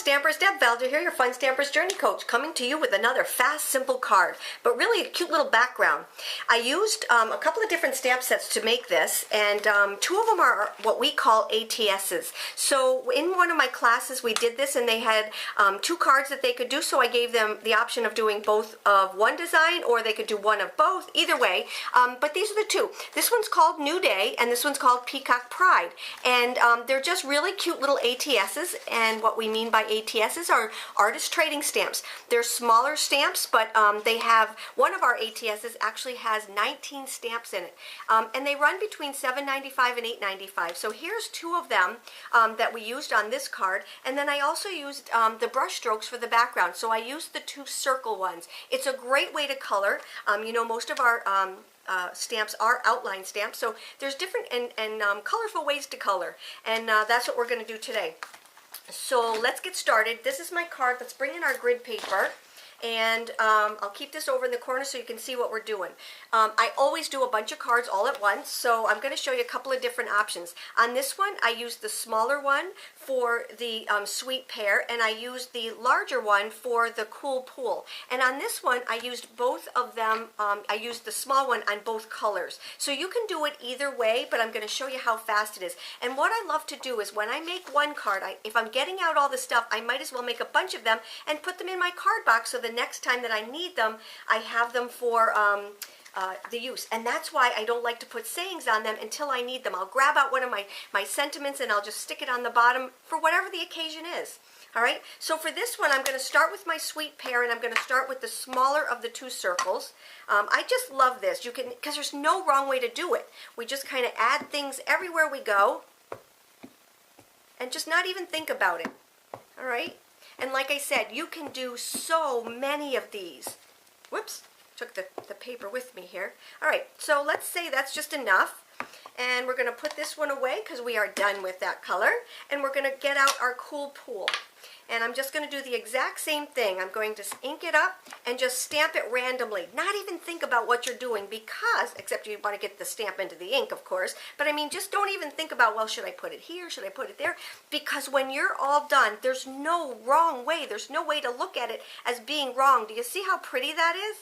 Stampers, Deb Valder here, your Fun Stampers Journey Coach, coming to you with another fast, simple card, but really a cute little background. I used a couple of different stamp sets to make this, and two of them are what we call ATSs. So in one of my classes we did this, and they had two cards that they could do, so I gave them the option of doing both of one design, or they could do one of both, either way. But these are the two. This one's called New Day, and this one's called Peacock Pride, and they're just really cute little ATSs, and what we mean by ATSs are artist trading stamps. They're smaller stamps, but they have, one of our ATSs actually has 19 stamps in it, and they run between $7.95 and $8.95. So here's two of them that we used on this card, and then I also used the brush strokes for the background. So I used the two circle ones. It's a great way to color. You know, most of our stamps are outline stamps, so there's different and colorful ways to color, and that's what we're going to do today. So let's get started. This is my card. Let's bring in our grid paper, and I'll keep this over in the corner so you can see what we're doing. I always do a bunch of cards all at once, so I'm going to show you a couple of different options. On this one, I used the smaller one for the sweet pear, and I used the larger one for the cool pool. And on this one, I used both of them. I used the small one on both colors. So you can do it either way, but I'm going to show you how fast it is. And what I love to do is when I make one card, if I'm getting out all the stuff, I might as well make a bunch of them and put them in my card box, so the next time that I need them, I have them for the use. And that's why I don't like to put sayings on them until I need them. I'll grab out one of my sentiments and I'll just stick it on the bottom for whatever the occasion is. All right, so for this one, I'm going to start with my sweet pear, and I'm going to start with the smaller of the two circles. I just love this. You can, because there's no wrong way to do it. We just kind of add things everywhere we go and just not even think about it. All right, and like I said, you can do so many of these. Whoops, took the paper with me here. All right, so let's say that's just enough. And we're going to put this one away because we are done with that color. And we're going to get out our cool pool. And I'm just going to do the exact same thing. I'm going to ink it up and just stamp it randomly. Not even think about what you're doing, because, except you want to get the stamp into the ink, of course. But I mean, just don't even think about, well, should I put it here? Should I put it there? Because when you're all done, there's no wrong way. There's no way to look at it as being wrong. Do you see how pretty that is?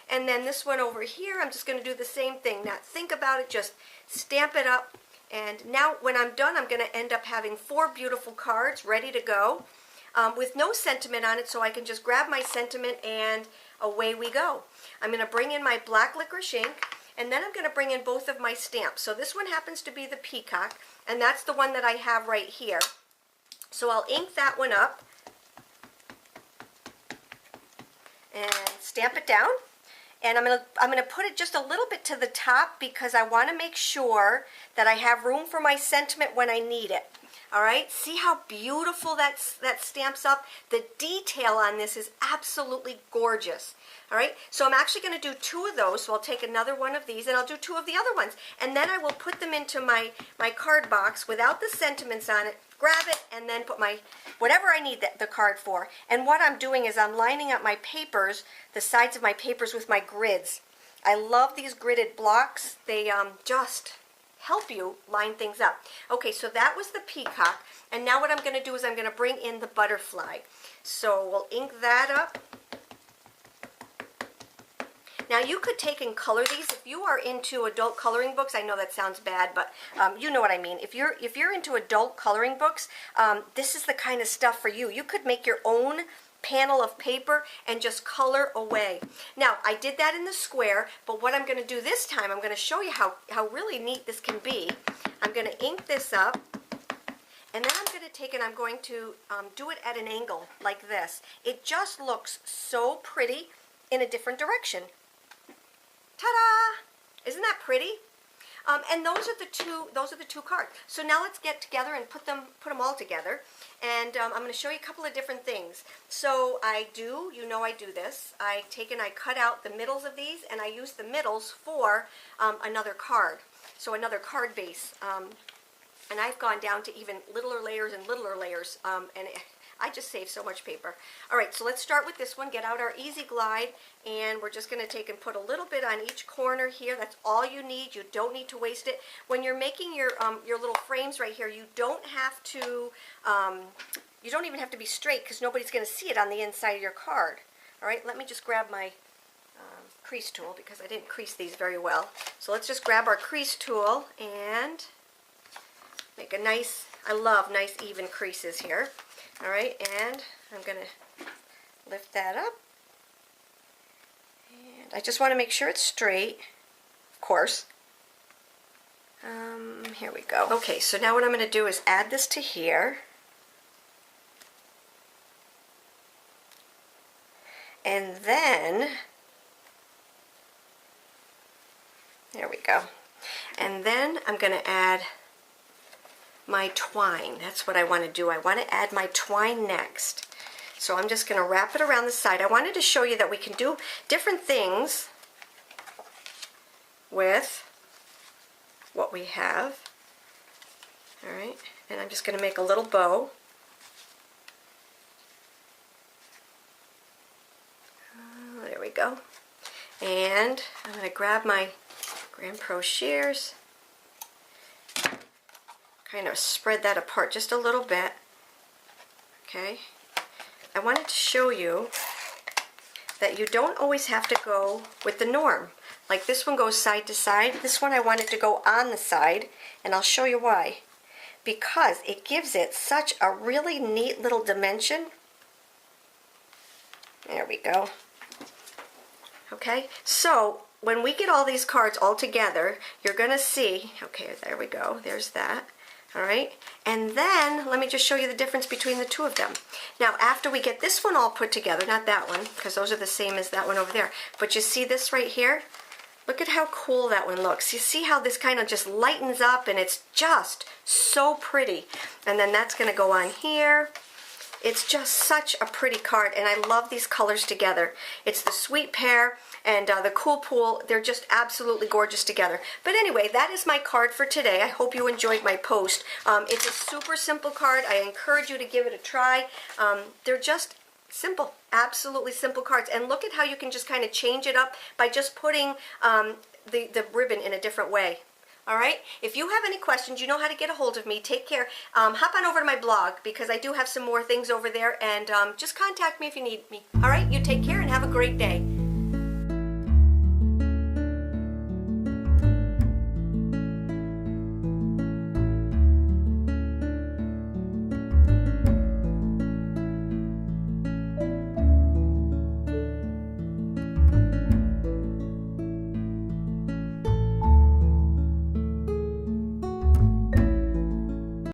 And then this one over here, I'm just going to do the same thing. Not think about it, just stamp it up. And now when I'm done, I'm going to end up having 4 beautiful cards ready to go with no sentiment on it, so I can just grab my sentiment and away we go. I'm going to bring in my black licorice ink, and then I'm going to bring in both of my stamps. So this one happens to be the peacock, and that's the one that I have right here. So I'll ink that one up and stamp it down. And I'm gonna put it just a little bit to the top, because I want to make sure that I have room for my sentiment when I need it. All right, see how beautiful that stamps up? The detail on this is absolutely gorgeous. All right, so I'm actually going to do 2 of those. So I'll take another one of these, and I'll do 2 of the other ones. And then I will put them into my card box without the sentiments on it, grab it, and then put my, whatever I need the card for. And what I'm doing is I'm lining up my papers, the sides of my papers, with my grids. I love these gridded blocks. They just help you line things up. Okay, so that was the peacock, and now what I'm going to do is I'm going to bring in the butterfly. So we'll ink that up. Now you could take and color these if you are into adult coloring books. I know that sounds bad, but you know what I mean. If you're into adult coloring books, this is the kind of stuff for you. You could make your own panel of paper and just color away. Now, I did that in the square, but what I'm going to do this time, I'm going to show you how really neat this can be. I'm going to ink this up, and then I'm going to take and I'm going to do it at an angle like this. It just looks so pretty in a different direction. Ta-da! Isn't that pretty? And those are the two cards. So now let's get together and put them all together. And I'm going to show you a couple of different things. So I do this. I take and I cut out the middles of these, and I use the middles for another card. So another card base. And I've gone down to even littler layers and littler layers. And I just save so much paper. All right, so let's start with this one. Get out our Easy Glide, and we're just going to take and put a little bit on each corner here. That's all you need. You don't need to waste it. When you're making your little frames right here, you don't have to, you don't even have to be straight because nobody's going to see it on the inside of your card. All right, let me just grab my crease tool because I didn't crease these very well. So let's just grab our crease tool and make a nice, I love nice even creases here. All right, and I'm going to lift that up. And I just want to make sure it's straight, of course. Here we go. Okay, so now what I'm going to do is add this to here. And then, there we go. And then I'm going to add my twine. That's what I want to do. I want to add my twine next. So I'm just going to wrap it around the side. I wanted to show you that we can do different things with what we have. All right, and I'm just going to make a little bow. There we go. And I'm going to grab my Grand Pro shears, kind of spread that apart just a little bit. Okay. I wanted to show you that you don't always have to go with the norm. Like this one goes side to side. This one I wanted to go on the side, and I'll show you why. Because it gives it such a really neat little dimension. There we go. Okay, so when we get all these cards all together, you're going to see, okay, there we go, there's that. All right, and then let me just show you the difference between the two of them. Now, after we get this one all put together, not that one, because those are the same as that one over there, but you see this right here? Look at how cool that one looks. You see how this kind of just lightens up, and it's just so pretty. And then that's going to go on here. It's just such a pretty card, and I love these colors together. It's the Sweet Pear and the Cool Pool. They're just absolutely gorgeous together. But anyway, that is my card for today. I hope you enjoyed my post. It's a super simple card. I encourage you to give it a try. They're just simple, absolutely simple cards. And look at how you can just kind of change it up by just putting the ribbon in a different way. All right, if you have any questions, you know how to get a hold of me. Take care. Hop on over to my blog because I do have some more things over there, and just contact me if you need me. All right, you take care and have a great day.